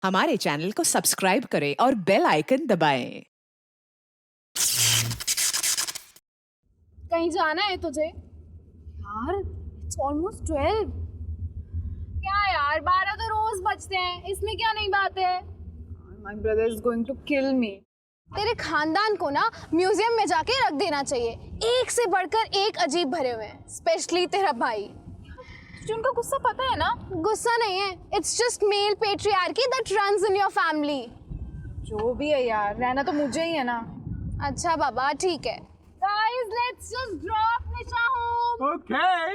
हमारे चैनल को सब्सक्राइब करें और बेल आइकन दबाएं। कहीं जाना है तुझे? यार, it's almost 12. क्या यार, 12 तो रोज बजते हैं, इसमें क्या नई बात है? My brother is going to kill me. तेरे खानदान को ना म्यूजियम में जाके रख देना चाहिए। एक से बढ़कर एक अजीब भरे हुए हैं, स्पेशली तेरा भाई। तुझे उनका गुस्सा पता है ना? गुस्सा नहीं है, it's just male patriarchy that runs in your family. जो भी है यार, रहना तो मुझे ही है ना। अच्छा बाबा, ठीक है। Guys, let's just drop Nisha home. Okay.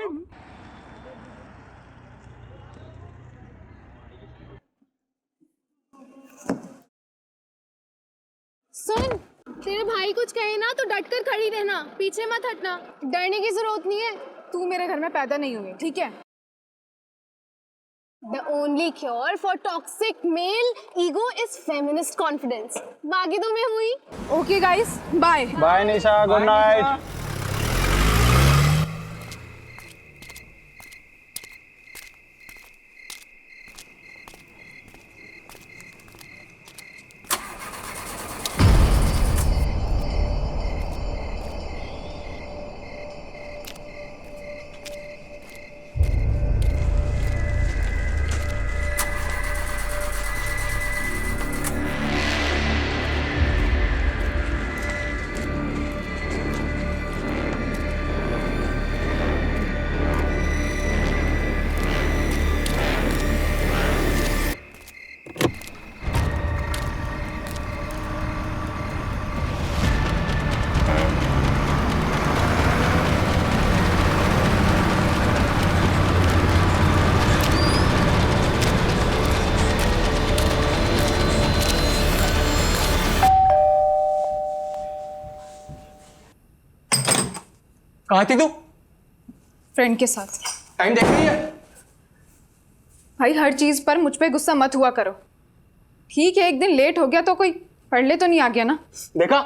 सुन, तेरे भाई कुछ कहे ना तो डटकर खड़ी रहना, पीछे मत हटना। डरने की जरूरत नहीं है। तू मेरे घर में पैदा नहीं हुई, ठीक है? The only cure for toxic male ego is feminist confidence. बाकी तो मैं हुई। Okay guys, bye. Bye निशा, गुड नाइट। कहाँ थी तू? फ्रेंड के साथ। टाइम देख रही है? भाई हर चीज पर मुझ पे गुस्सा मत हुआ करो। ठीक है, एक दिन लेट हो गया तो कोई पढ़ ले तो नहीं आ गया ना। देखा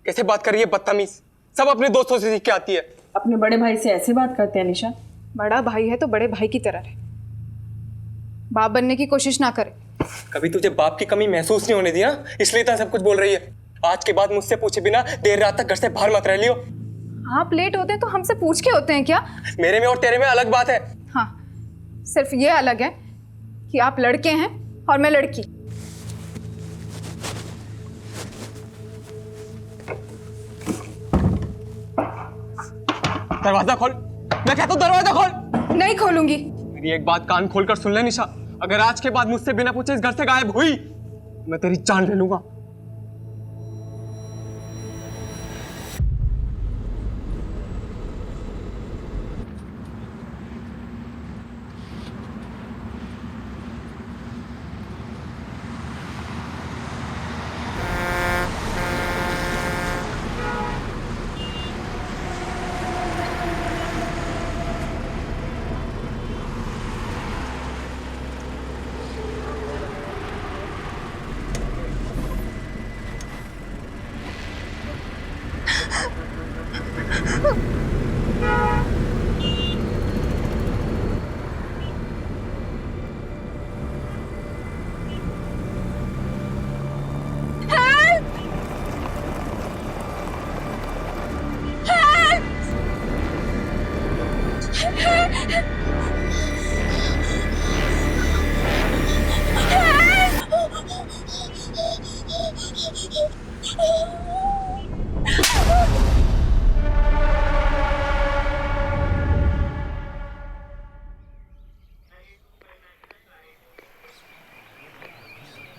कैसे बात कर रही है, बदतमीज। सब अपने दोस्तों से सीख के आती है। अपने बड़े भाई से ऐसे बात करते हैं निशा? बड़ा भाई है तो बड़े भाई की तरह रहे, बाप बनने की कोशिश ना करे। कभी तुझे बाप की कमी महसूस नहीं होने दिया, इसलिए तो सब कुछ बोल रही है। आज के बाद मुझसे पूछे बिना देर रात तक घर से बाहर मत रह लियो। आप लेट होते हैं तो हमसे पूछ के होते हैं क्या? मेरे में और तेरे में अलग बात है। हाँ, सिर्फ ये अलग है कि आप लड़के हैं और मैं लड़की। दरवाजा खोल, मैं कहता हूँ दरवाजा खोल। नहीं खोलूंगी। मेरी एक बात कान खोल कर सुन ले निशा, अगर आज के बाद मुझसे बिना पूछे इस घर से गायब हुई मैं तेरी जान ले लूंगा।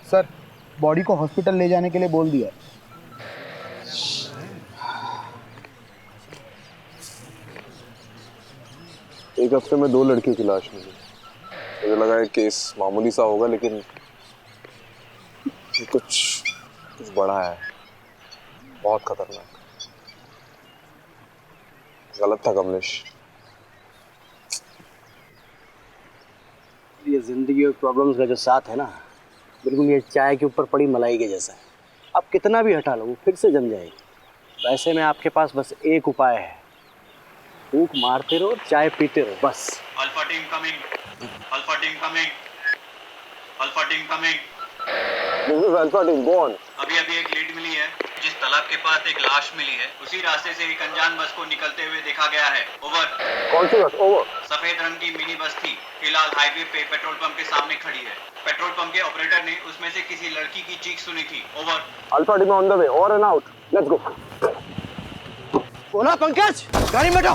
सर, बॉडी को हॉस्पिटल ले जाने के लिए बोल दिया। एक हफ्ते में 2 लड़कियों की लाश मिली। मुझे लगा है केस मामूली सा होगा, लेकिन ये कुछ बड़ा है, बहुत खतरनाक। गलत था कमलेश। ये जिंदगी और प्रॉब्लम्स का जो साथ है ना, बिल्कुल ये चाय के ऊपर पड़ी मलाई के जैसा है। आप कितना भी हटा लो वो फिर से जम जाएगी। वैसे में आपके पास बस एक उपाय है, फूंक मारते रहो, चाय पीते रहो, बस। Alpha team coming, alpha team coming, alpha team coming. This is Alpha team. Go on. अभी एक लीड मिली है। जिस तालाब के पास एक लाश मिली है, उसी रास्ते से एक अनजान बस को निकलते हुए देखा गया है। ओवर। कौन सी बस? ओवर। सफेद रंग की मिनी बस थी, फिलहाल हाईवे पे पेट्रोल पंप के सामने खड़ी है। पेट्रोल पंप के ऑपरेटर ने उसमें से किसी लड़की की चीख सुनी थी। Over. Alpha team on the way, over and out. Let's go. बोला पंकज, गाड़ी में बैठो।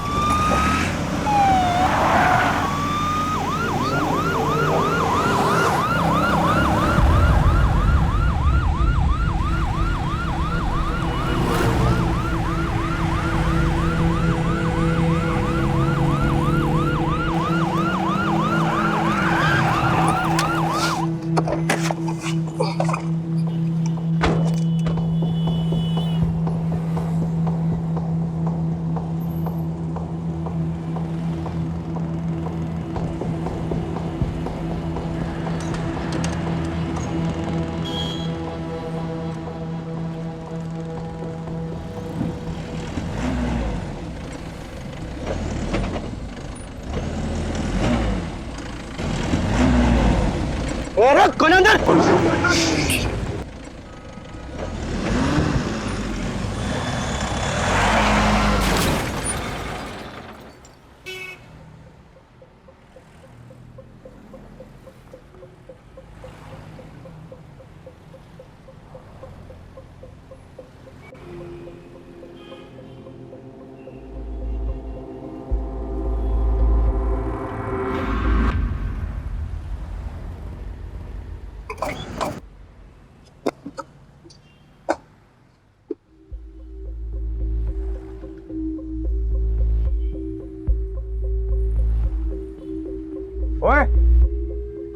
कौन अंदर?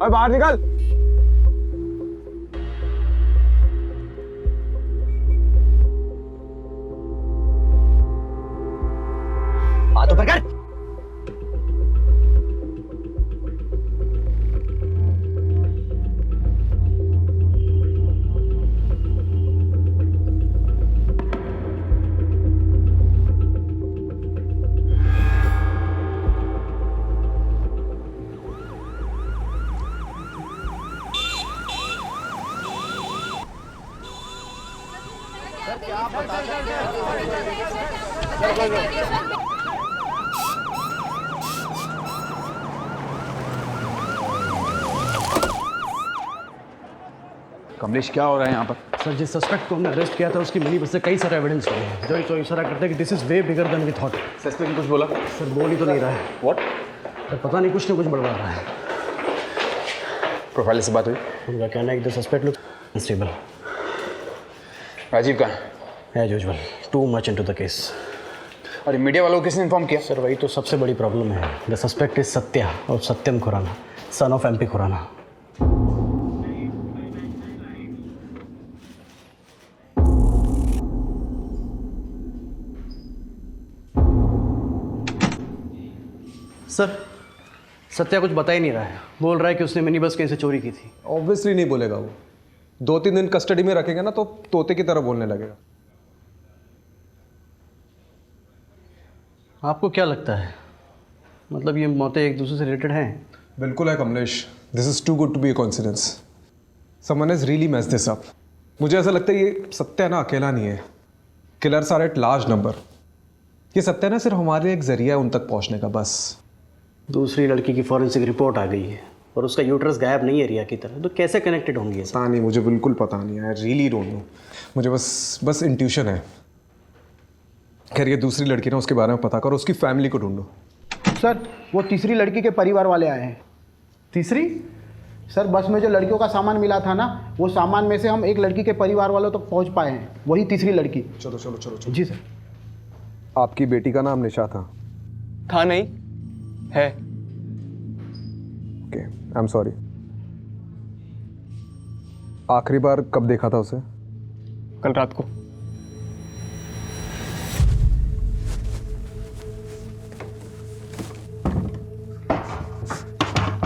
ओए बाहर निकल। हाथ ऊपर कर। कमलेश क्या हो रहा है यहाँ पर? सर, जिस सस्पेक्ट को हमने अरेस्ट किया था उसकी मिनी बस से कई सारे एविडेंस मिले हैं जो इशारा करते हैं कि this is way bigger than we thought. Suspect कुछ बोला? सर बोल ही तो नहीं रहा है। व्हाट? सर पता नहीं, कुछ ना कुछ बड़बड़ा रहा है। प्रोफाइल से बात हुई? उनका कहना है कि the suspect look unstable. Rajiv कहाँ है? As usual too much into the case. और मीडिया वालों को किसने इन्फॉर्म किया? सर वही तो सबसे बड़ी प्रॉब्लम है। द सस्पेक्ट इज सत्या और Satyam Khurana, son of MP Khurana. Sir Satya कुछ बता ही नहीं रहा है। बोल रहा है कि उसने मिनी बस कहीं से चोरी की थी। ऑब्वियसली नहीं बोलेगा वो। 2-3 दिन कस्टडी में रखेगा ना तो तोते की तरह बोलने लगेगा। आपको क्या लगता है, मतलब ये मौतें एक दूसरे से रिलेटेड हैं? बिल्कुल है Kamlesh. This is too good to be a coincidence. Someone has really messed this up. मुझे ऐसा लगता है ये सत्या ना अकेला नहीं है। Killers are at large number. ये सत्या ना सिर्फ हमारे लिए एक जरिया है उन तक पहुंचने का, बस। दूसरी लड़की की फॉरेंसिक रिपोर्ट आ गई है और उसका यूट्रस गायब नहीं है रिया की तरह, तो कैसे कनेक्टेड होंगी? पता नहीं, मुझे बिल्कुल पता नहीं। I really don't know. मुझे बस इंट्यूशन है। खैर ये दूसरी लड़की ना, उसके बारे में पता करो, उसकी फैमिली को ढूंढो। सर वो तीसरी लड़की के परिवार वाले आए हैं। तीसरी? सर बस में जो लड़कियों का सामान मिला था ना, वो सामान में से हम एक लड़की के परिवार वालों तक पहुंच पाए हैं, वही तीसरी लड़की। चलो चलो चलो चलो। जी सर। आपकी बेटी का नाम निशा था? था नहीं, है। Okay, I am sorry. आखिरी बार कब देखा था उसे? कल रात को।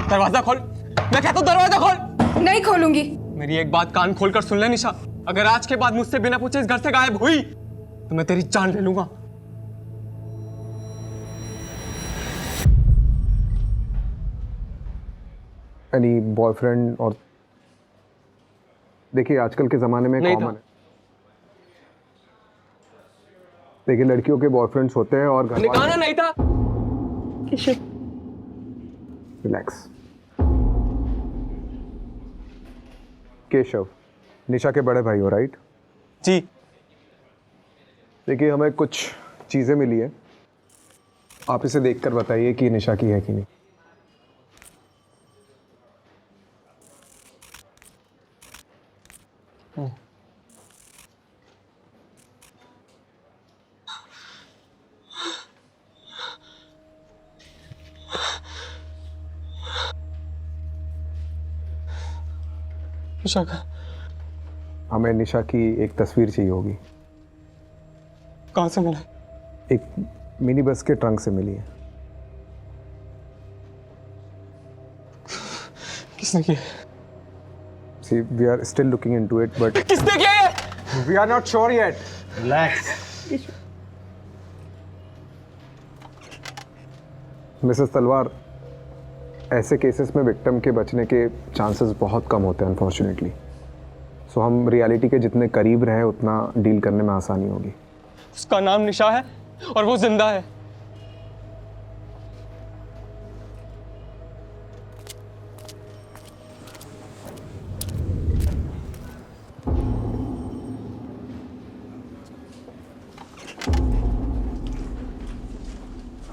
दरवाजा खोल, मैं कहता हूँ दरवाजा खोल। नहीं खोलूंगी। मेरी एक बात कान खोलकर सुन ले निशा, अगर आज के बाद मुझसे बिना पूछे इस घर से गायब हुई तो मैं तेरी जान ले लूंगा। एनी बॉयफ्रेंड और देखिए आजकल के ज़माने में नहीं कॉमन था। है। देखिए लड़कियों के बॉयफ्रेंड्स होते हैं और घर निकाना नहीं था। रिलैक्स। केशव, निशा के बड़े भाई हो, राइट? जी। देखिए हमें कुछ चीज़ें मिली है, आप इसे देखकर बताइए कि निशा की है कि नहीं। निशा का हमें निशा की एक तस्वीर चाहिए होगी। कहाँ से मिला? एक मिनी बस के ट्रंक से मिली है। किसने किया? See, we are still looking into it, but किसने किया ये? we are not sure yet. Relax. Mrs तलवार, ऐसे केसेस में विक्टिम के बचने के चांसेस बहुत कम होते हैं अनफॉर्चुनेटली। सो हम रियलिटी के जितने करीब रहे उतना डील करने में आसानी होगी। उसका नाम निशा है और वो जिंदा है।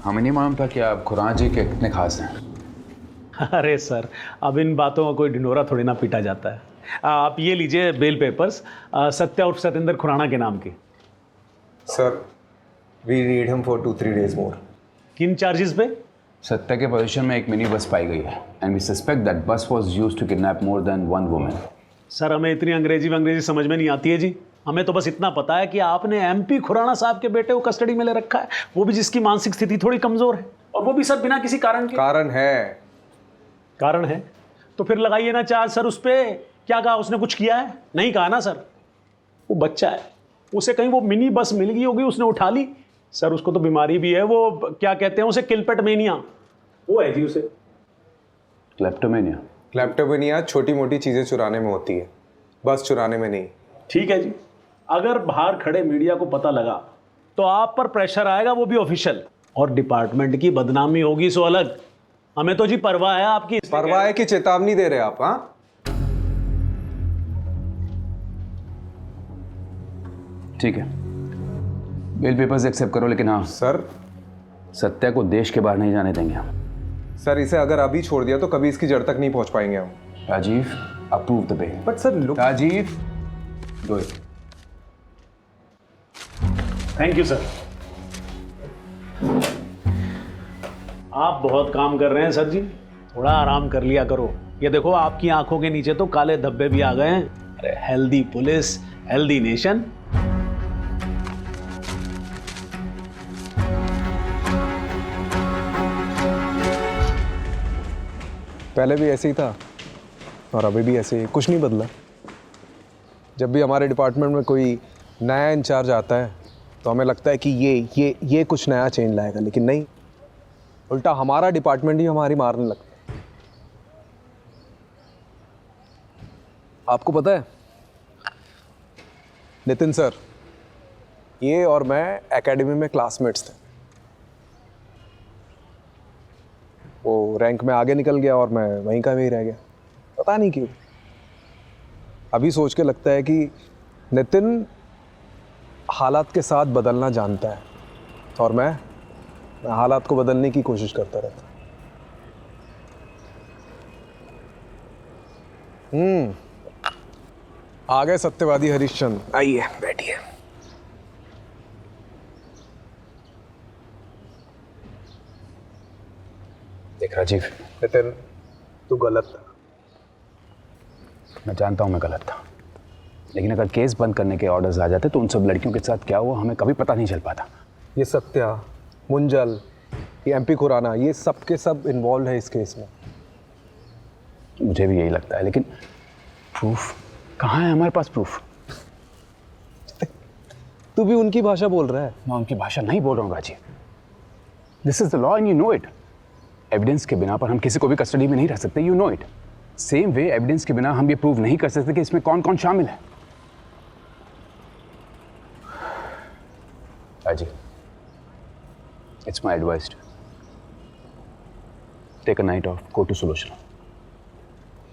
हमें नहीं मालूम था कि आप खुराना जी के कितने खास हैं। अरे सर, अब इन बातों का कोई ढिंढोरा थोड़ी ना पीटा जाता है। आप ये लीजिए बेल पेपर्स, सत्या उर्फ सतेंद्र खुराना के नाम के। Sir, we need him for 2-3 days more. किन चार्जेस पे? सत्या के पोजीशन में एक मिनी बस पाई गई है and we suspect that bus was used to kidnap more than one woman. Sir हमें इतनी अंग्रेजी समझ में नहीं आती है जी। हमें तो बस इतना पता है कि आपने एमपी खुराना साहब के बेटे को कस्टडी में ले रखा है, वो भी जिसकी मानसिक स्थिति थोड़ी कमजोर है, और वो भी सर बिना किसी कारण के। कारण है तो फिर लगाइए ना चार्ज सर उस पे। क्या कहा उसने? कुछ किया है? नहीं कहा ना सर। वो बच्चा है, उसे कहीं वो मिनी बस मिल गई होगी, उसने उठा ली। सर उसको तो बीमारी भी है, वो क्या कहते हैं उसे, किलपेट मेनिया, वो है जी उसे। क्लेप्टोमेनिया? क्लेप्टोमेनिया छोटी मोटी चीज़ें चुराने में होती है, बस चुराने में नहीं। ठीक है जी, अगर बाहर खड़े मीडिया को पता लगा तो आप पर प्रेशर आएगा, वो भी ऑफिशियल, और डिपार्टमेंट की बदनामी होगी सो अलग। हमें तो जी परवाह है आपकी। परवाह है कि चेतावनी दे रहे आप? हाँ, ठीक है, बेल पेपर्स एक्सेप्ट करो, लेकिन हाँ सर, सत्या को देश के बाहर नहीं जाने देंगे हम। सर इसे अगर अभी छोड़ दिया तो कभी इसकी जड़ तक नहीं पहुंच पाएंगे हम। Rajiv, approve the bail. But sir look, Rajiv, do it. Thank you sir. आप बहुत काम कर रहे हैं सर जी, थोड़ा आराम कर लिया करो। ये देखो आपकी आंखों के नीचे तो काले धब्बे भी आ गए हैं। अरे हेल्दी पुलिस, हेल्दी नेशन। पहले भी ऐसे ही था और अभी भी ऐसे ही, कुछ नहीं बदला। जब भी हमारे डिपार्टमेंट में कोई नया इंचार्ज आता है तो हमें लगता है कि ये कुछ नया चेंज लाएगा, लेकिन नहीं, उल्टा हमारा डिपार्टमेंट ही हमारी मारने लगता है। आपको पता है नितिन सर, ये और मैं एकेडमी में क्लासमेट्स थे। वो रैंक में आगे निकल गया और मैं वहीं का वहीं रह गया, पता नहीं क्यों। अभी सोच के लगता है कि नितिन हालात के साथ बदलना जानता है और मैं हालात को बदलने की कोशिश करता रहता। आ गए सत्यवादी हरिश्चंद्र, आइए बैठिए। देख राजीव, नितिन तू गलत था। मैं जानता हूँ मैं गलत था, लेकिन अगर केस बंद करने के ऑर्डर्स आ जाते तो उन सब लड़कियों के साथ क्या हुआ हमें कभी पता नहीं चल पाता। ये सत्या, मुंजल, ये एमपी खुराना, ये सब के सब इन्वॉल्व है इस केस में। मुझे भी यही लगता है, लेकिन प्रूफ कहाँ है? हमारे पास प्रूफ। तू भी उनकी भाषा बोल रहा है। मैं उनकी भाषा नहीं बोल रहा हूँ Rajiv, this is the law and you know it. Evidence के बिना पर हम किसी को भी कस्टडी में नहीं रख सकते, you know it. Same way evidence के बिना हम ये प्रूव नहीं कर सकते कि इसमें कौन कौन शामिल है। अजी, it's my advice, take a night off, go to solution.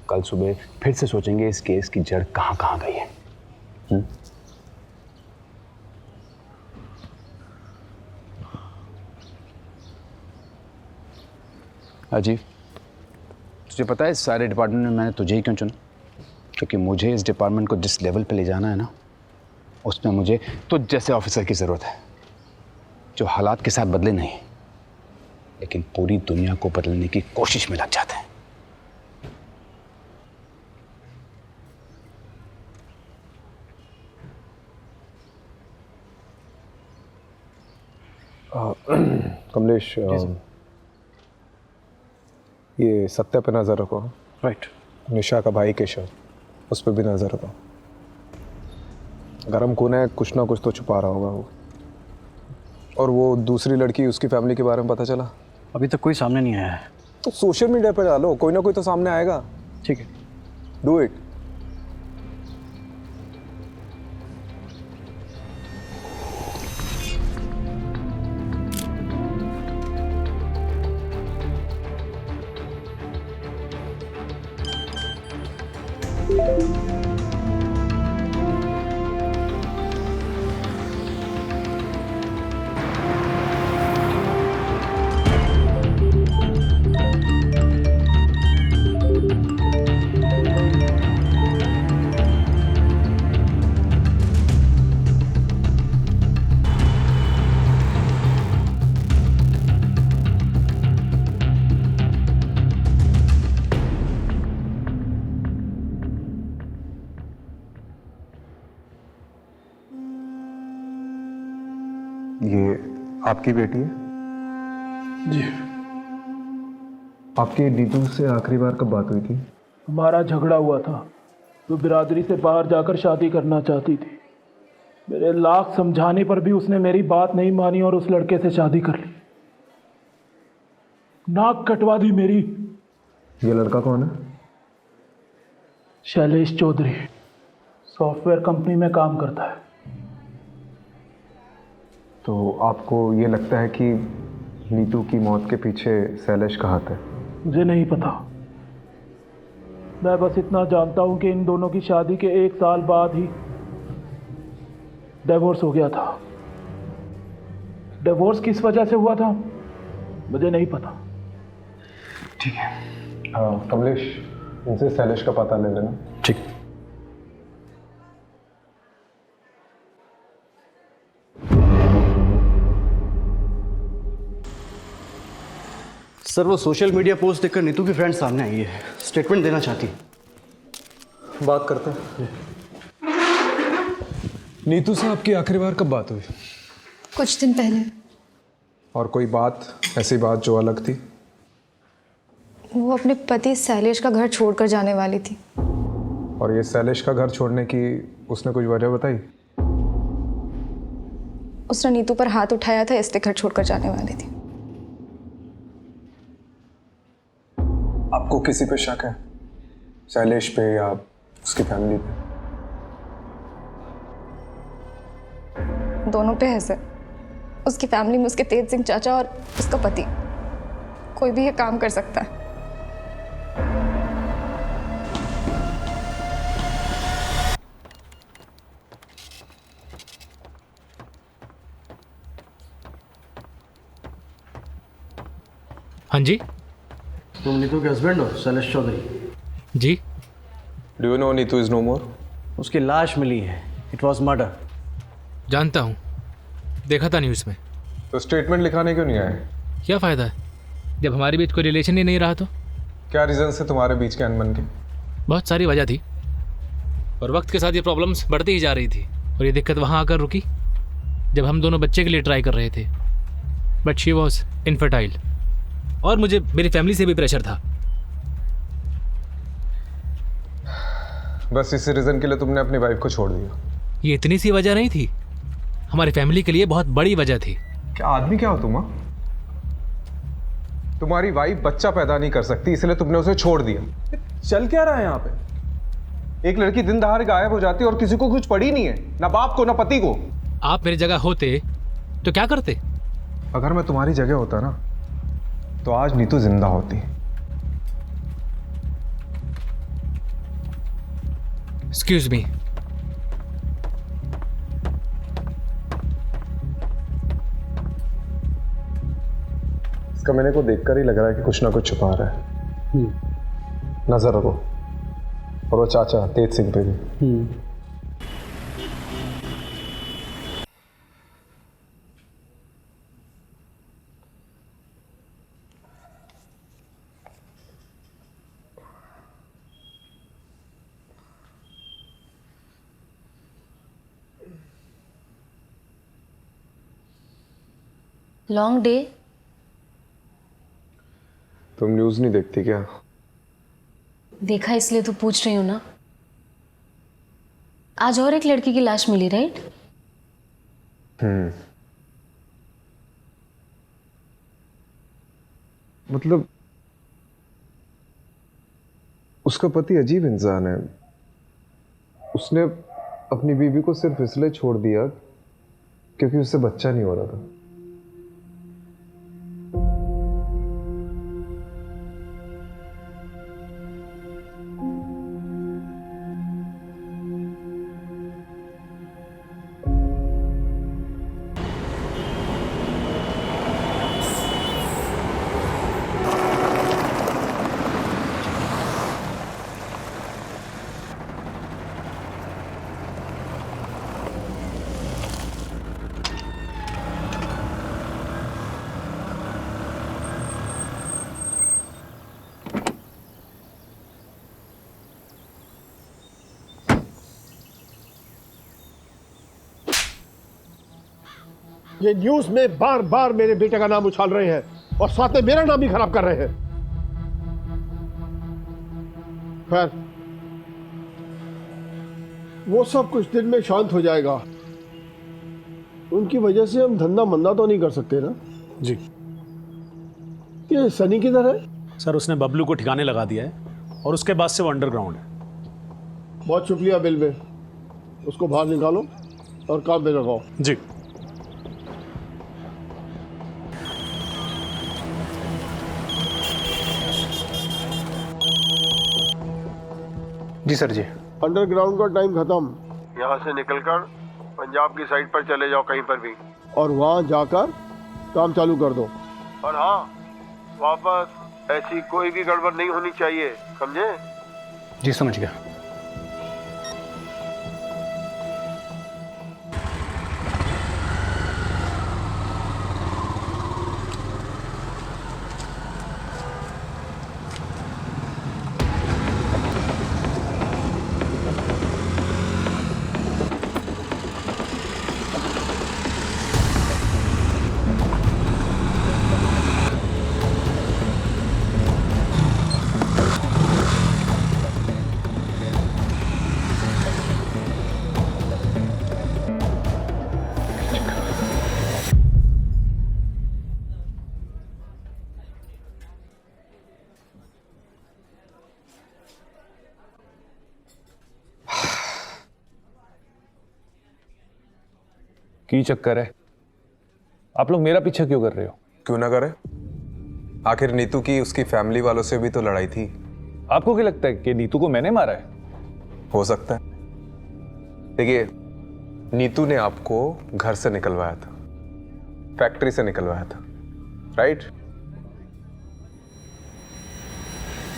कल सुबह फिर से सोचेंगे इस केस की जड़ कहाँ कहाँ गई है। अजीब, तुझे पता है इस सारे डिपार्टमेंट में मैंने तुझे ही क्यों चुना? क्योंकि मुझे इस डिपार्टमेंट को जिस लेवल पे ले जाना है ना, उसमें मुझे तुझ जैसे ऑफिसर की ज़रूरत है जो हालात के साथ बदले नहीं, लेकिन पूरी दुनिया को बदलने की कोशिश में लग जाते हैं। कमलेश, ये सत्या पे नज़र रखो। राइट। निशा का भाई केशव, उस पर भी नज़र रखो। गरम खून है, कुछ ना कुछ तो छुपा रहा होगा वो। और वो दूसरी लड़की, उसकी फैमिली के बारे में पता चला? अभी तक कोई सामने नहीं आया है। तो सोशल मीडिया पे डालो, कोई ना कोई तो सामने आएगा। ठीक है, डू इट। ये आपकी बेटी है? जी। आपकी नीतू से आखिरी बार कब बात हुई थी? हमारा झगड़ा हुआ था। वो बिरादरी से बाहर जाकर शादी करना चाहती थी। मेरे लाख समझाने पर भी उसने मेरी बात नहीं मानी और उस लड़के से शादी कर ली। नाक कटवा दी मेरी। ये लड़का कौन है? शैलेश चौधरी, सॉफ्टवेयर कंपनी में काम करता है। तो आपको ये लगता है कि नीतू की मौत के पीछे शैलेश का हाथ है? मुझे नहीं पता। मैं बस इतना जानता हूं कि इन दोनों की शादी के 1 साल बाद ही डिवोर्स हो गया था। डिवोर्स किस वजह से हुआ था मुझे नहीं पता। ठीक है, कमलेश, इनसे शैलेश का पता ले लेना। ठीक। सर, वो सोशल मीडिया पोस्ट देखकर नीतू की फ्रेंड सामने आई है, स्टेटमेंट देना चाहती है। बात करते हैं। नीतू से आपकी आखिरी बार कब बात हुई? कुछ दिन पहले। और कोई बात, ऐसी बात जो अलग थी? वो अपने पति शैलेश का घर छोड़कर जाने वाली थी। और ये शैलेश का घर छोड़ने की उसने कुछ वजह बताई? उसने नीतू पर हाथ उठाया था, इसलिए घर छोड़कर जाने वाली थी। आपको किसी पे शक है? शैलेश पे या उसकी फैमिली पे? दोनों पे है सर। उसकी फैमिली में उसके तेज सिंह चाचा और उसका पति, कोई भी ये काम कर सकता है। हाँ जी। तुम नीतू के हस्बैंड हो, शैलेश चौधरी? जी। Do you know Neetu is no more? उसकी लाश मिली है। It was murder. जानता हूँ, देखा था न्यूज़ में। तो स्टेटमेंट लिखाने क्यों नहीं आए? क्या फ़ायदा है जब हमारे बीच कोई रिलेशन ही नहीं रहा? तो क्या रीज़न से तुम्हारे बीच के अनबन के? बहुत सारी वजह थी और वक्त के साथ ये प्रॉब्लम्स बढ़ती ही जा रही थी। और ये दिक्कत वहाँ आकर रुकी जब हम दोनों बच्चे के लिए ट्राई कर रहे थे। बट शी वॉज इनफर्टाइल और मुझे मेरी फैमिली से भी प्रेशर था। बस इसी रीज़न के लिए तुमने अपनी वाइफ को छोड़ दिया? ये इतनी सी वजह नहीं थी, हमारी फैमिली के लिए बहुत बड़ी वजह थी। क्या आदमी क्या हो तुम? तुम्हारी वाइफ बच्चा पैदा नहीं कर सकती, इसलिए तुमने उसे छोड़ दिया। चल क्या रहा है यहाँ पे? एक लड़की दिन दहाड़े गायब हो जाती है और किसी को कुछ पड़ी नहीं है, ना बाप को ना पति को। आप मेरी जगह होते तो क्या करते? अगर मैं तुम्हारी जगह होता ना तो आज नीतू जिंदा होती। Excuse me. इसका मैंने को देखकर ही लग रहा है कि कुछ ना कुछ छुपा रहा है। नजर रखो। और वो चाचा तेज सिंह पे भी। Long day. तुम न्यूज़ नहीं देखती क्या? देखा इसलिए तो पूछ रही हूँ ना। आज और एक लड़की की लाश मिली, राइट? मतलब उसका पति अजीब इंसान है। उसने अपनी बीवी को सिर्फ इसलिए छोड़ दिया क्योंकि उससे बच्चा नहीं हो रहा था। ये न्यूज में बार बार मेरे बेटे का नाम उछाल रहे हैं और साथ में मेरा नाम भी खराब कर रहे हैं। खैर, वो सब कुछ दिन में शांत हो जाएगा। उनकी वजह से हम धंधा मंदा तो नहीं कर सकते ना? जी। ये सनी किधर है? सर उसने बबलू को ठिकाने लगा दिया है और उसके बाद से वो अंडरग्राउंड है। बहुत शुक्रिया बिल में। उसको बाहर निकालो और काम पे लगाओ। जी। जी सर जी। अंडरग्राउंड का टाइम खत्म। यहाँ से निकलकर पंजाब की साइड पर चले जाओ कहीं पर भी, और वहाँ जाकर काम चालू कर दो। और हाँ, वापस ऐसी कोई भी गड़बड़ नहीं होनी चाहिए, समझे? जी समझ गया। की चक्कर है? आप लोग मेरा पीछा क्यों कर रहे हो? क्यों ना करे? आखिर नीतू की उसकी फैमिली वालों से भी तो लड़ाई थी। आपको क्या लगता है कि नीतू को मैंने मारा है? हो सकता है। देखिए, नीतू ने आपको घर से निकलवाया था, फैक्ट्री से निकलवाया था, राइट?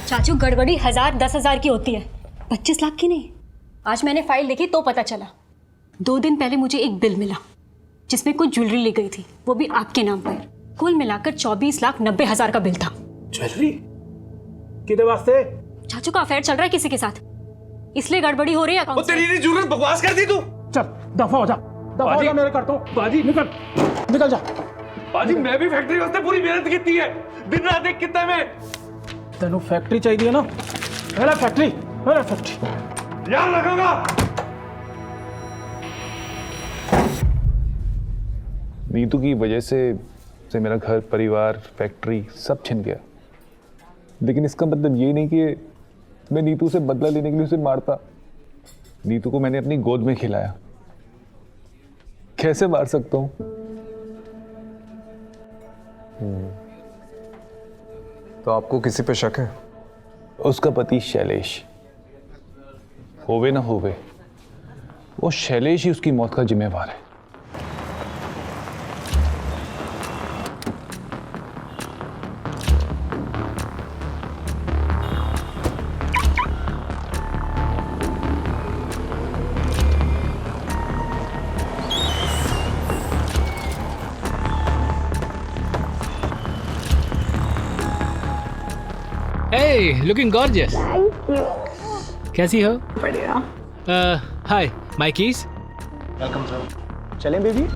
चाचू, गड़बड़ी 1000 10,000 की होती है, 25 लाख की नहीं। आज मैंने फाइल देखी तो पता चला। 2 दिन पहले मुझे एक बिल मिला जिसमें कुछ ज्वेलरी ली गई थी, वो भी आपके नाम पर। कुल मिलाकर 24,90,000 का बिल था। ज्वेलरी? किधर वास्ते? चाचू का अफेयर चल रहा है किसी के साथ, इसलिए गड़बड़ी हो रही है अकाउंट। तेरी जरूरत बकवास कर दी तू। चल दफा हो जा, दफा हो जा, मेरे करता हूं। बाजी निकल जा। बाजी, मैं भी फैक्ट्री वास्ते पूरी मेहनत की है, दिन रात एक कितना में। तेनू फैक्ट्री चाहिए ना? मेरा फैक्ट्री याद रखूंगा। नीतू की वजह से मेरा घर, परिवार, फैक्ट्री सब छिन गया। लेकिन इसका मतलब ये नहीं कि मैं नीतू से बदला लेने के लिए उसे मारता। नीतू को मैंने अपनी गोद में खिलाया, कैसे मार सकता हूं? तो आपको किसी पे शक है? उसका पति शैलेश, होवे ना होवे, वो शैलेश ही उसकी मौत का जिम्मेवार है। Hey, looking gorgeous. Thank you. कैसी हो? बढ़िया। हाय, माय कीज। Welcome sir. चलें बेबी?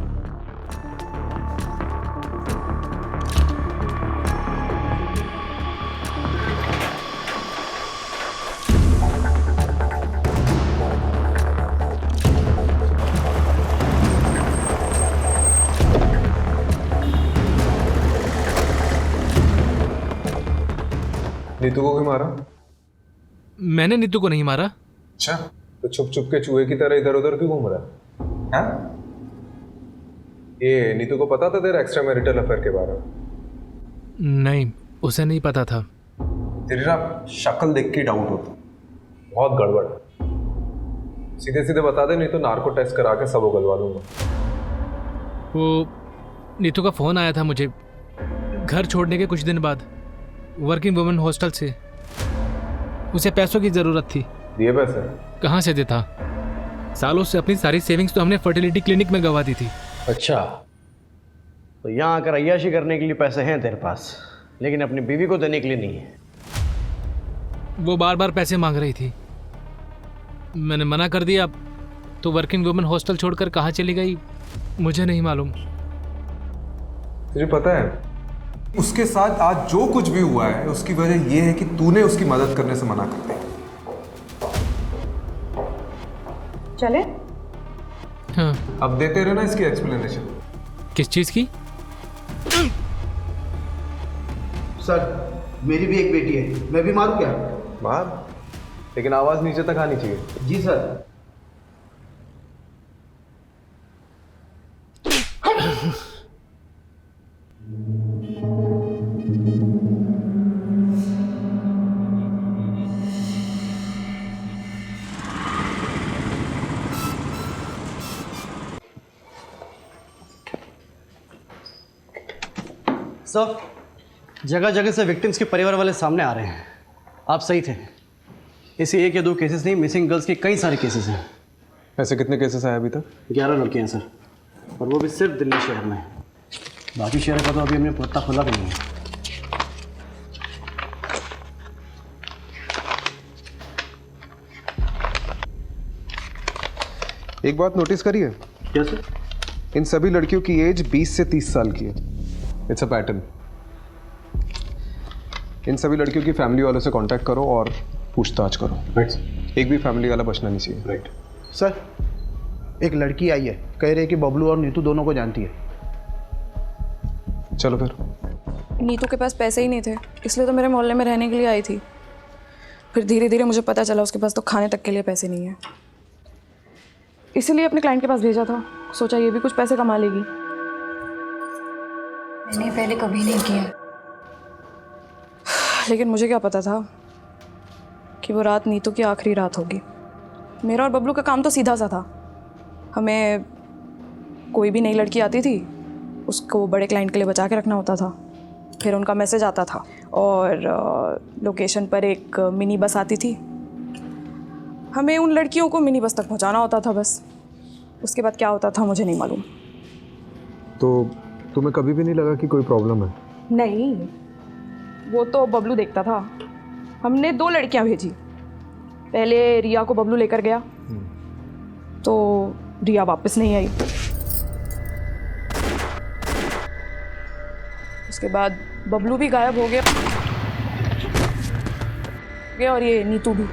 नीतू को क्यों मारा? मैंने नीतू को नहीं मारा। अच्छा, तो छुप छुप के चूहे की तरह इधर उधर क्यों घूम रहा है? हाँ? ये नीतू को पता था तेरा एक्स्ट्रा मैरिटल अफेयर के बारे में? नहीं, उसे नहीं पता था। तेरी ना शक्ल देख के डाउट होता, बहुत गड़बड़ है। सीधे सीधे बता दे, नहीं तो नार्को टेस्ट करा के सब उगलवा दूंगा। वो नीतू का फोन आया था मुझे घर छोड़ने के कुछ दिन बाद, वर्किंग वुमेन हॉस्टल से। उसे पैसों की ज़रूरत थी। दिए पैसे? कहाँ से देता? सालों से अपनी सारी सेविंग्स तो हमने फर्टिलिटी क्लिनिक में गंवा दी थी। अच्छा, तो यहाँ आकर अय्याशी करने के लिए पैसे हैं तेरे पास, लेकिन अपनी बीवी को देने के लिए नहीं है। वो बार बार पैसे मांग रही थी, मैंने मना कर दिया। तो वर्किंग वुमेन हॉस्टल छोड़कर कहाँ चली गई मुझे नहीं मालूम। तुझे पता है उसके साथ आज जो कुछ भी हुआ है उसकी वजह यह है कि तूने उसकी मदद करने से मना कर दिया। चले? हाँ। अब देते रहना इसकी एक्सप्लेनेशन। किस चीज की? सर, मेरी भी एक बेटी है, मैं भी मारूं क्या? मार, लेकिन आवाज नीचे तक आनी चाहिए। जी सर। सर, जगह जगह से विक्टिम्स के परिवार वाले सामने आ रहे हैं। आप सही थे, इसी एक या दो केसेस नहीं, मिसिंग गर्ल्स के कई सारे केसेस हैं। ऐसे कितने केसेस आए अभी तक? 11 लड़कियाँ हैं सर, और वो भी सिर्फ दिल्ली शहर में। बाकी शहर का तो अभी हमने पत्ता खुला भी नहीं है। एक बात नोटिस करिए। क्या सर? इन सभी लड़कियों की एज 20 से 30 साल की है। It's a pattern. इन सभी लड़कियों की फैमिली वालों से कांटेक्ट करो और पूछताछ करो। राइट। एक भी फैमिली वाला बचना नहीं चाहिए। राइट। सर, एक लड़की आई है, कह रही है कि बबलू और नीतू दोनों को जानती है। चलो फिर। नीतू के पास पैसे ही नहीं थे, इसलिए तो मेरे मोहल्ले में रहने के लिए आई थी। फिर धीरे धीरे मुझे पता चला उसके पास तो खाने तक के लिए पैसे नहीं है, इसीलिए अपने क्लाइंट के पास भेजा था। सोचा ये भी कुछ पैसे कमा लेगी। मैंने पहले कभी नहीं किया, लेकिन मुझे क्या पता था कि वो रात नीतू की आखिरी रात होगी। मेरा और बबलू का काम तो सीधा सा था। हमें कोई भी नई लड़की आती थी उसको बड़े क्लाइंट के लिए बचा के रखना होता था। फिर उनका मैसेज आता था और लोकेशन पर एक मिनी बस आती थी। हमें उन लड़कियों को मिनी बस तक पहुंचाना होता था बस। उसके बाद क्या होता था मुझे नहीं मालूम। तो तुम्हें कभी भी नहीं लगा कि कोई प्रॉब्लम है? नहीं, वो तो बबलू देखता था। हमने 2 लड़कियां भेजी। पहले रिया को बबलू लेकर गया तो रिया वापस नहीं आई। उसके बाद बबलू भी गायब हो गया और ये नीतू भी।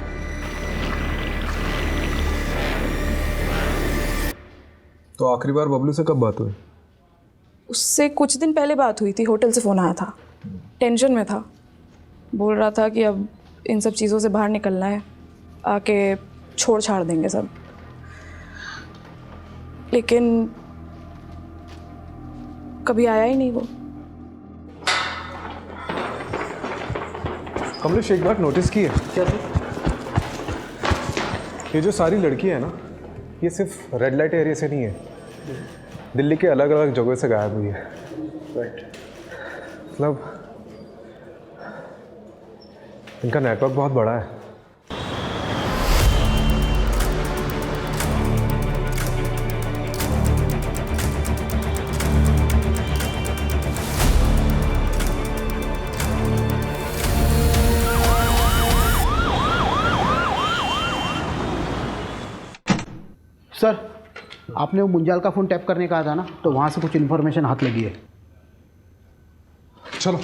तो आखिरी बार बबलू से कब बात हुई? उससे कुछ दिन पहले बात हुई थी। होटल से फ़ोन आया था, टेंशन में था। बोल रहा था कि अब इन सब चीज़ों से बाहर निकलना है, आके छोड़ छाड़ देंगे सब। लेकिन कभी आया ही नहीं वो। कमलेश, एक बात नोटिस की है क्या? ये जो सारी लड़कियां हैं ना, ये सिर्फ रेड लाइट एरिया से नहीं है, दिल्ली के अलग अलग जगहों से गायब हुई है। मतलब इनका नेटवर्क बहुत बड़ा है। सर, आपने वो मुंजाल का फ़ोन टैप करने कहा था ना, तो वहाँ से कुछ इन्फॉर्मेशन हाथ लगी है। चलो।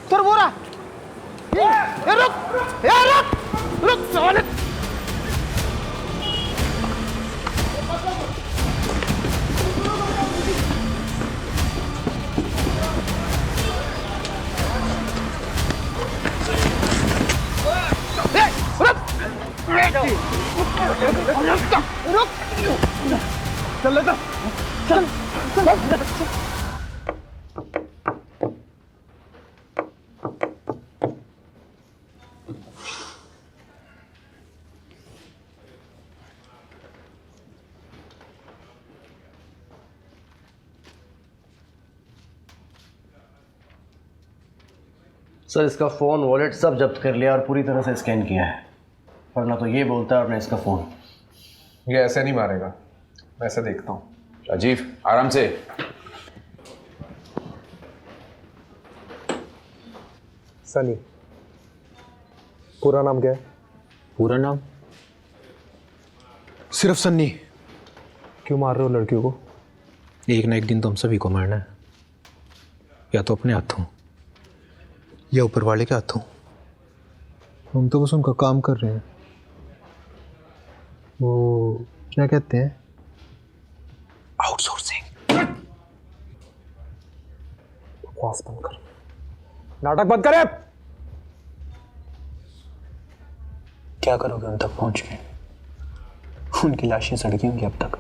सर वो रहा। रुक साले। रुक चल लेता चल। सर, इसका फ़ोन, वॉलेट सब जब्त कर लिया और पूरी तरह से स्कैन किया है, पर ना तो ये बोलता है और ना इसका फ़ोन। ये ऐसे नहीं मारेगा, मैं ऐसे देखता हूँ। राजीव, आराम से। सनी, पूरा नाम क्या है? पूरा नाम सिर्फ सन्नी। क्यों मार रहे हो लड़कियों को? एक ना एक दिन तो हम सभी को मारना है, या तो अपने हाथों या ऊपर वाले के हाथों। हम तो बस उनका काम कर रहे हैं। वो क्या कहते हैं? आउटसोर्सिंग। बकवास बंद कर, नाटक बंद करे। क्या करोगे उन तक पहुंच के? उनकी लाशें सड़की होंगी अब तक।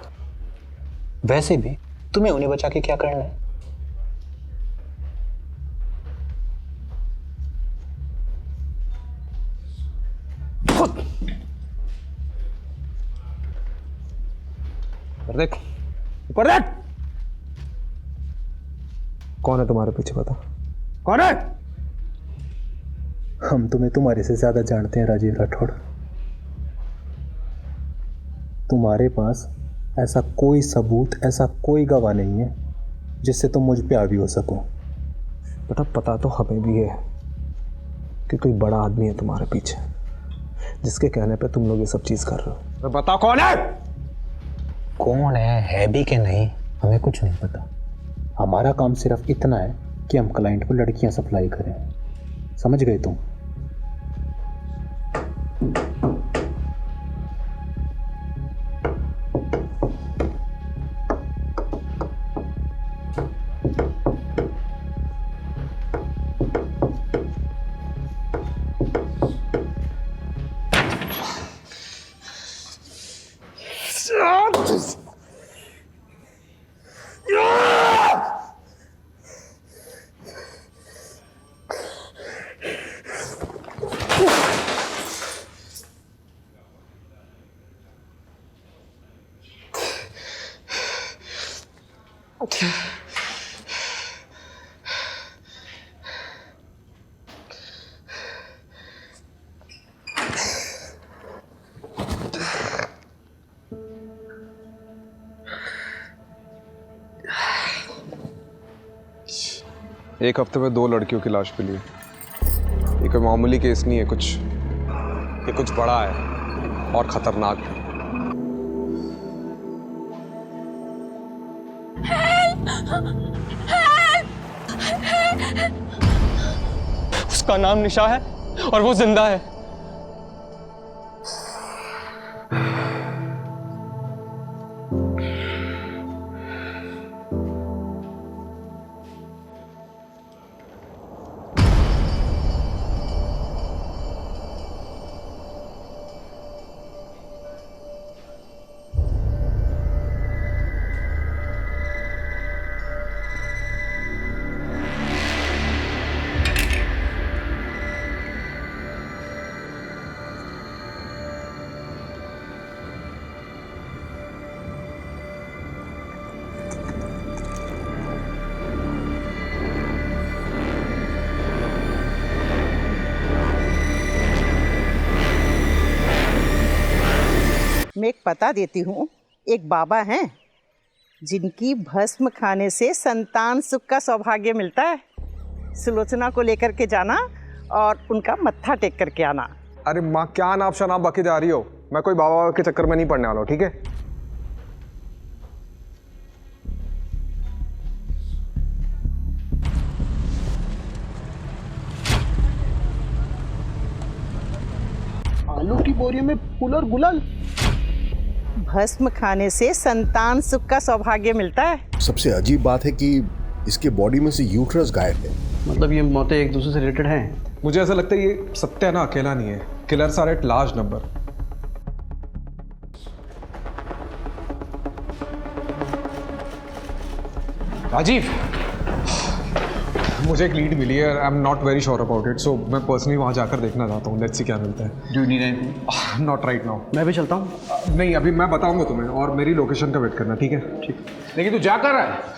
वैसे भी तुम्हें उन्हें बचा के क्या करना है? देख, ऊपर देख। कौन है तुम्हारे पीछे, बता कौन है? हम तुम्हें तुम्हारे से ज्यादा जानते हैं राजीव राठौड़। तुम्हारे पास ऐसा कोई सबूत, ऐसा कोई गवाह नहीं है जिससे तुम मुझ पे हावी हो सको। बेटा, पता तो हमें भी है कि कोई बड़ा आदमी है तुम्हारे पीछे, जिसके कहने पे तुम लोग ये सब चीज कर रहे हो। बताओ कौन है? कौन है भी कि नहीं, हमें कुछ नहीं पता। हमारा काम सिर्फ इतना है कि हम क्लाइंट को लड़कियां सप्लाई करें। समझ गए तुम? एक हफ्ते में 2 लड़कियों की लाश मिली। ये कोई मामूली केस नहीं है, ये कुछ बड़ा है और खतरनाक है। उसका नाम निशा है और वो जिंदा है। मैं एक पता देती हूँ। एक बाबा हैं जिनकी भस्म खाने से संतान सुख का सौभाग्य मिलता है। सुलोचना को लेकर के जाना और उनका मत्था टेक करके आना। अरे माँ, क्या नाप शनाप बाकी जा रही हो? मैं कोई बाबा के चक्कर में नहीं पड़ने वाला हूँ, ठीक है? आलू की बोरी में फूल और गुलाल। भस्म खाने से संतान सुख का सौभाग्य मिलता है। सबसे अजीब बात है कि इसके बॉडी में से यूट्रस गायब है। मतलब ये मौतें एक दूसरे से रिलेटेड हैं? मुझे ऐसा लगता है ये सत्या ना अकेला नहीं है, killers are at large number. Rajiv, मुझे एक लीड मिली है, I am not very sure about it, so मैं पर्सनली वहाँ जाकर देखना चाहता हूँ। लेट्स सी क्या मिलता है। Do you need anything? Not right now. मैं भी चलता हूँ। नहीं, अभी मैं बताऊंगा तुम्हें, और मेरी लोकेशन का वेट करना, ठीक है? ठीक। लेकिन तू क्या कर रहा है?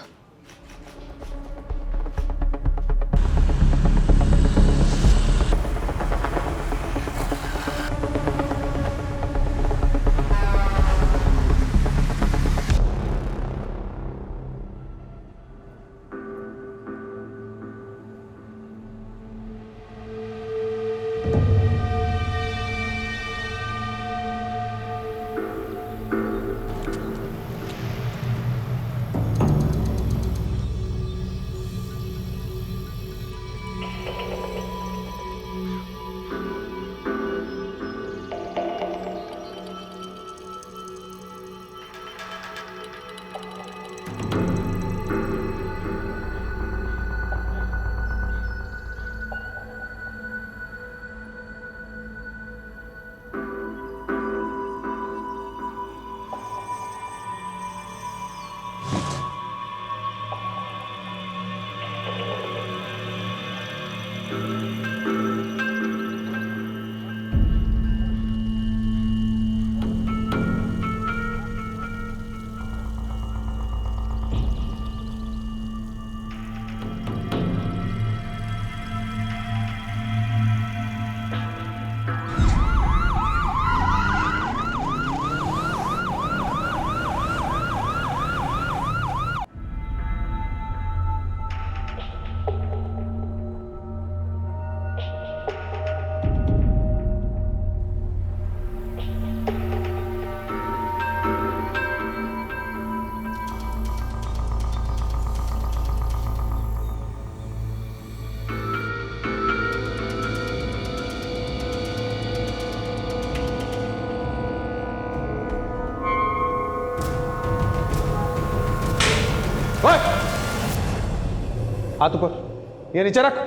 हाथ ऊपर, ये नीचे रख।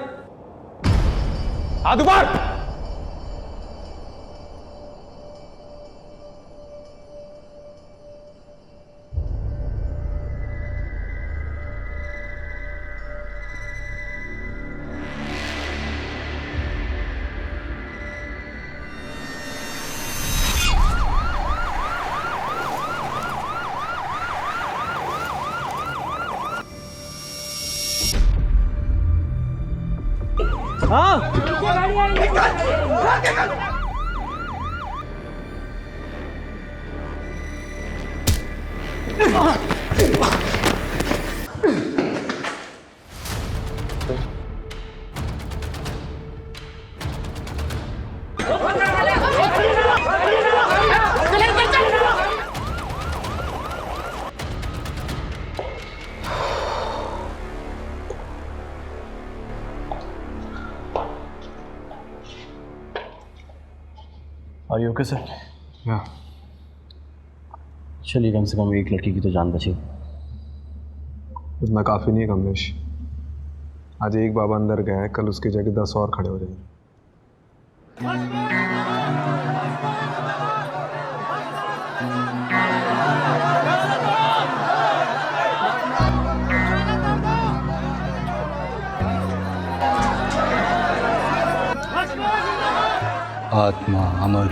हाथ ऊपर। Are you okay sir? या चलिए, कम से कम एक लड़की की तो जान बची। इतना काफ़ी नहीं है कमलेश। आज एक बाबा अंदर गया है, कल उसकी जगह 10 और खड़े हो जाएंगे। आत्मा, अमर,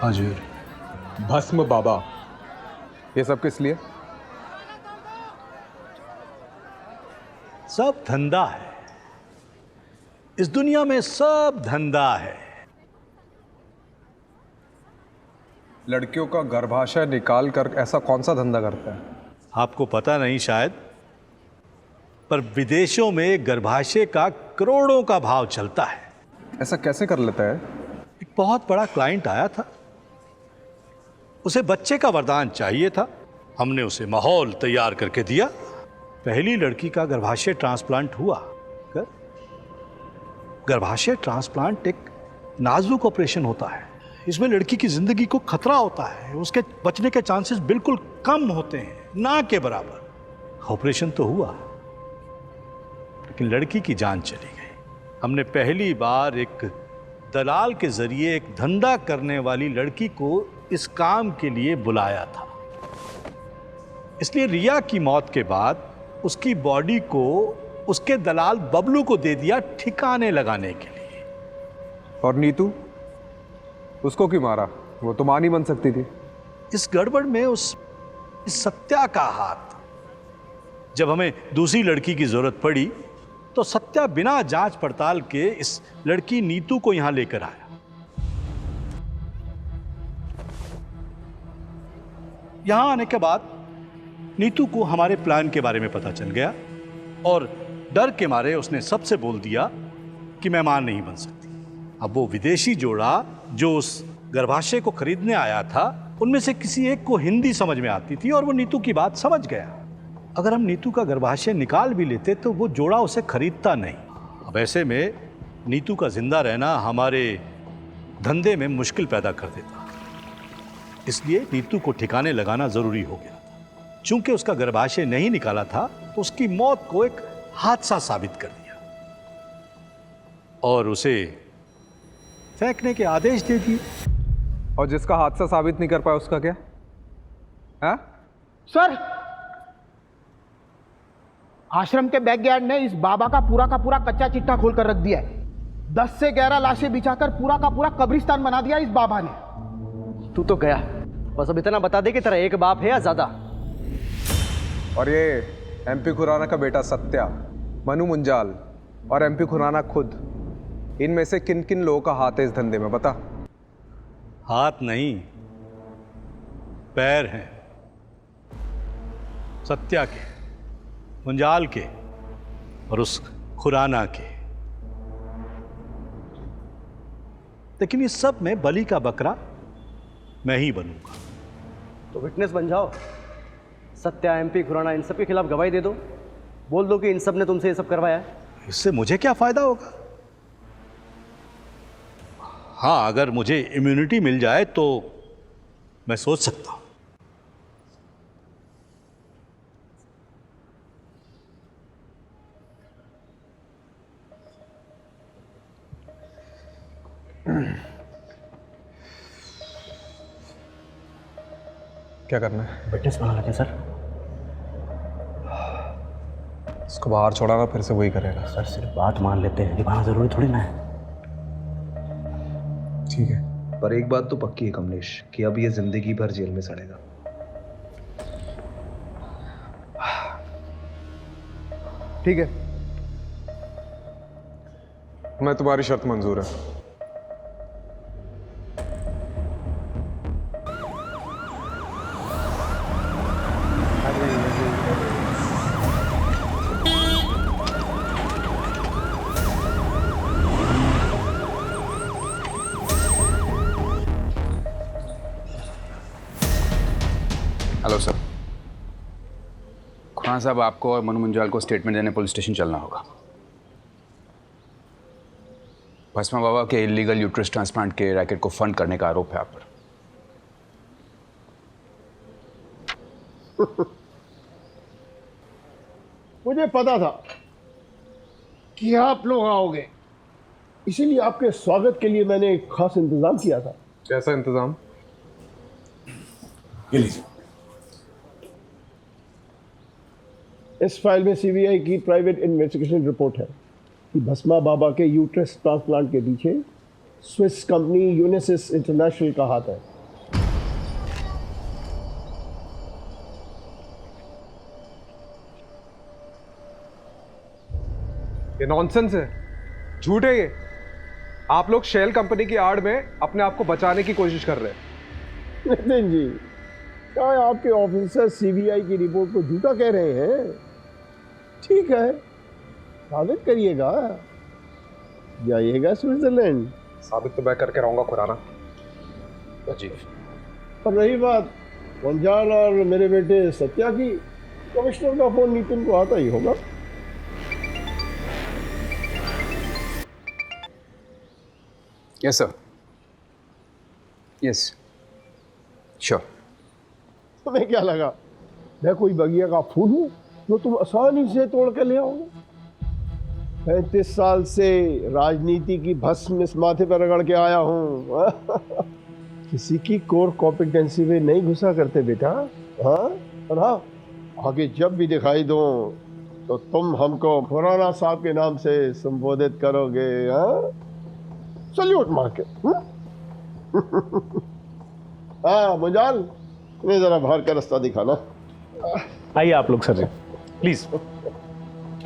अजर, भस्म बाबा, ये सब किस लिए? सब धंधा है इस दुनिया में, सब धंधा है। लड़कियों का गर्भाशय निकाल कर ऐसा कौन सा धंधा करता है? आपको पता नहीं शायद, पर विदेशों में गर्भाशय का करोड़ों का भाव चलता है। ऐसा कैसे कर लेता है? एक बहुत बड़ा क्लाइंट आया था, उसे बच्चे का वरदान चाहिए था। हमने उसे माहौल तैयार करके दिया। पहली लड़की का गर्भाशय ट्रांसप्लांट हुआ। गर्भाशय ट्रांसप्लांट एक नाजुक ऑपरेशन होता है। इसमें लड़की की जिंदगी को खतरा होता है, उसके बचने के चांसेस बिल्कुल कम होते हैं, ना के बराबर। ऑपरेशन तो हुआ, लेकिन लड़की की जान चली गई। हमने पहली बार एक दलाल के जरिए एक धंधा करने वाली लड़की को इस काम के लिए बुलाया था। इसलिए रिया की मौत के बाद उसकी बॉडी को उसके दलाल बबलू को दे दिया ठिकाने लगाने के लिए। और नीतू, उसको क्यों मारा? वो तो मां नहीं बन सकती थी। इस गड़बड़ में इस सत्या का हाथ। जब हमें दूसरी लड़की की जरूरत पड़ी तो सत्या बिना जांच पड़ताल के इस लड़की नीतू को यहां लेकर आया। यहां आने के बाद नीतू को हमारे प्लान के बारे में पता चल गया और डर के मारे उसने सबसे बोल दिया कि मैं मां नहीं बन सकती। अब वो विदेशी जोड़ा जो उस गर्भाशय को खरीदने आया था, उनमें से किसी एक को हिंदी समझ में आती थी और वो नीतू की बात समझ गया। अगर हम नीतू का गर्भाशय निकाल भी लेते तो वो जोड़ा उसे खरीदता नहीं। अब ऐसे में नीतू का जिंदा रहना हमारे धंधे में मुश्किल पैदा कर देता। इसलिए नीतू को ठिकाने लगाना जरूरी हो गया। चूंकि उसका गर्भाशय नहीं निकाला था तो उसकी मौत को एक हादसा साबित कर दिया और उसे फेंकने के आदेश दे दिए। और जिसका हादसा साबित नहीं कर पाया उसका क्या है? सर, आश्रम के बैकयार्ड ने इस बाबा का पूरा कच्चा चिट्ठा खोल कर रख दिया है। 10 से 11 लाशें बिछाकर पूरा का पूरा कब्रिस्तान बना दिया इस बाबा ने। तू तो गया, बस अब इतना बता दे कि तेरा एक बाप है या ज्यादा। और ये एमपी खुराना का बेटा सत्या, मनु मुंजाल और एमपी खुराना खुद, इनमें से किन किन लोगों का हाथ है इस धंधे में बता? हाथ नहीं, पैर हैं। सत्या के, मुंजाल के और उस खुराना के। लेकिन इस सब में बलि का बकरा मैं ही बनूंगा। तो विटनेस बन जाओ। सत्या, एमपी खुराना, इन सब के खिलाफ गवाही दे दो। बोल दो कि इन सब ने तुमसे ये सब करवाया है। इससे मुझे क्या फायदा होगा? हाँ, अगर मुझे इम्यूनिटी मिल जाए तो मैं सोच सकता हूं। क्या करना है? विटनेस बना लेते हैं सर। इसको बाहर छोड़ा ना, फिर से वही करेगा। सर सिर्फ बात मान लेते हैं, निभाना जरूरी थोड़ी ना है। ठीक है, पर एक बात तो पक्की है कमलेश कि अब ये जिंदगी भर जेल में सड़ेगा। ठीक है, मैं तुम्हारी शर्त मंजूर है। Hello sir. खुराना साहब, आपको और मनु मुंजाल को स्टेटमेंट देने पुलिस स्टेशन चलना होगा। भस्मा बाबा के इलीगल यूट्रस ट्रांसप्लांट के रैकेट को फंड करने का आरोप है आप पर। मुझे पता था कि आप लोग आओगे, इसीलिए आपके स्वागत के लिए मैंने एक खास इंतजाम किया था। कैसा इंतजाम? इस फाइल में सीबीआई की प्राइवेट इन्वेस्टिगेशन रिपोर्ट है कि भस्मा बाबा के यूट्रस ट्रांसप्लांट के पीछे स्विस कंपनी यूनिसिस इंटरनेशनल का हाथ है। ये नॉनसेंस है, झूठ है ये। आप लोग शेल कंपनी की आड़ में अपने आप को बचाने की कोशिश कर रहे हैं। नितिन जी, क्या आपके ऑफिसर सीबीआई की रिपोर्ट को झूठा कह रहे हैं? ठीक है, साबित करिएगा, जाइएगा स्विट्जरलैंड। साबित तो मैं करके रहूंगा खुराना जी। और रही बात मुंजाल और मेरे बेटे सत्या की, कमिश्नर का फोन नितिन को आता ही होगा। Yes sir, yes sure. तुम्हें क्या लगा मैं कोई बगिया का फूल हूँ जो तुम आसानी से तोड़ के ले आओगे? 35 साल से राजनीति की भस्म इस माथे पर रगड़ के आया हूँ। किसी की कोर कॉम्पिटेंसी में नहीं घुसा करते बेटा। हाँ, और हाँ, आगे जब भी दिखाई दो तो तुम हमको खुराना साहब के नाम से संबोधित करोगे। हाँ, सल्यूट मार के। हाँ मुंजाल, तुम्हें जरा बाहर का रास्ता दिखाना। आइए आप लोग सर जी, प्लीज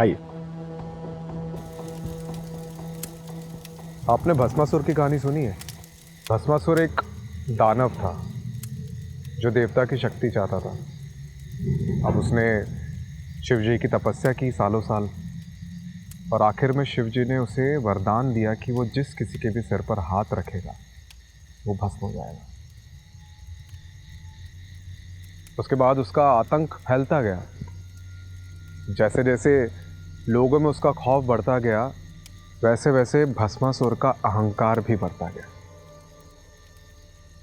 आइए। आपने भस्मासुर की कहानी सुनी है? भस्मासुर एक दानव था जो देवता की शक्ति चाहता था। अब उसने शिव जी की तपस्या की सालों साल, और आखिर में शिव जी ने उसे वरदान दिया कि वो जिस किसी के भी सिर पर हाथ रखेगा वो भस्म हो जाएगा। उसके बाद उसका आतंक फैलता गया। जैसे जैसे लोगों में उसका खौफ बढ़ता गया, वैसे वैसे भस्मासुर का अहंकार भी बढ़ता गया।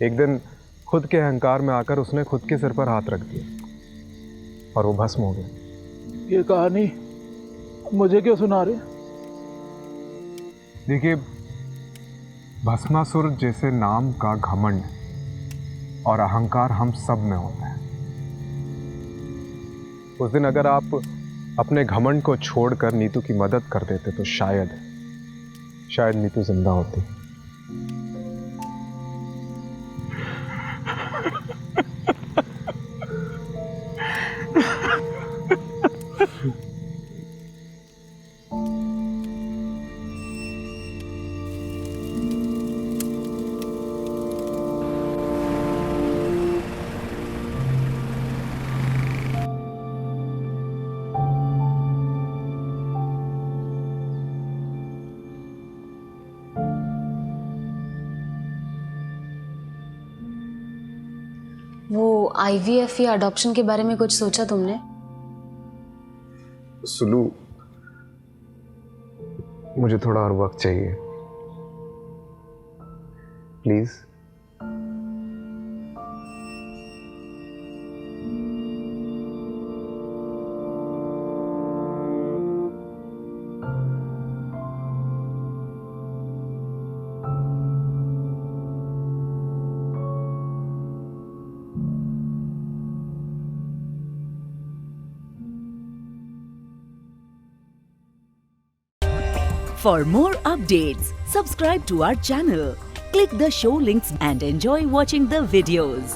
एक दिन खुद के अहंकार में आकर उसने खुद के सिर पर हाथ रख दिया और वो भस्म हो गया। ये कहानी मुझे क्यों सुना रहे? देखिए, भस्मासुर जैसे नाम का घमंड और अहंकार हम सब में होता है। उस दिन अगर आप अपने घमंड को छोड़कर नीतू की मदद कर देते तो शायद नीतू जिंदा होती। वो IVF या अडॉप्शन के बारे में कुछ सोचा तुमने? सुलू, मुझे थोड़ा और वक्त चाहिए please. For more updates, subscribe to our channel, click the show links and enjoy watching the videos.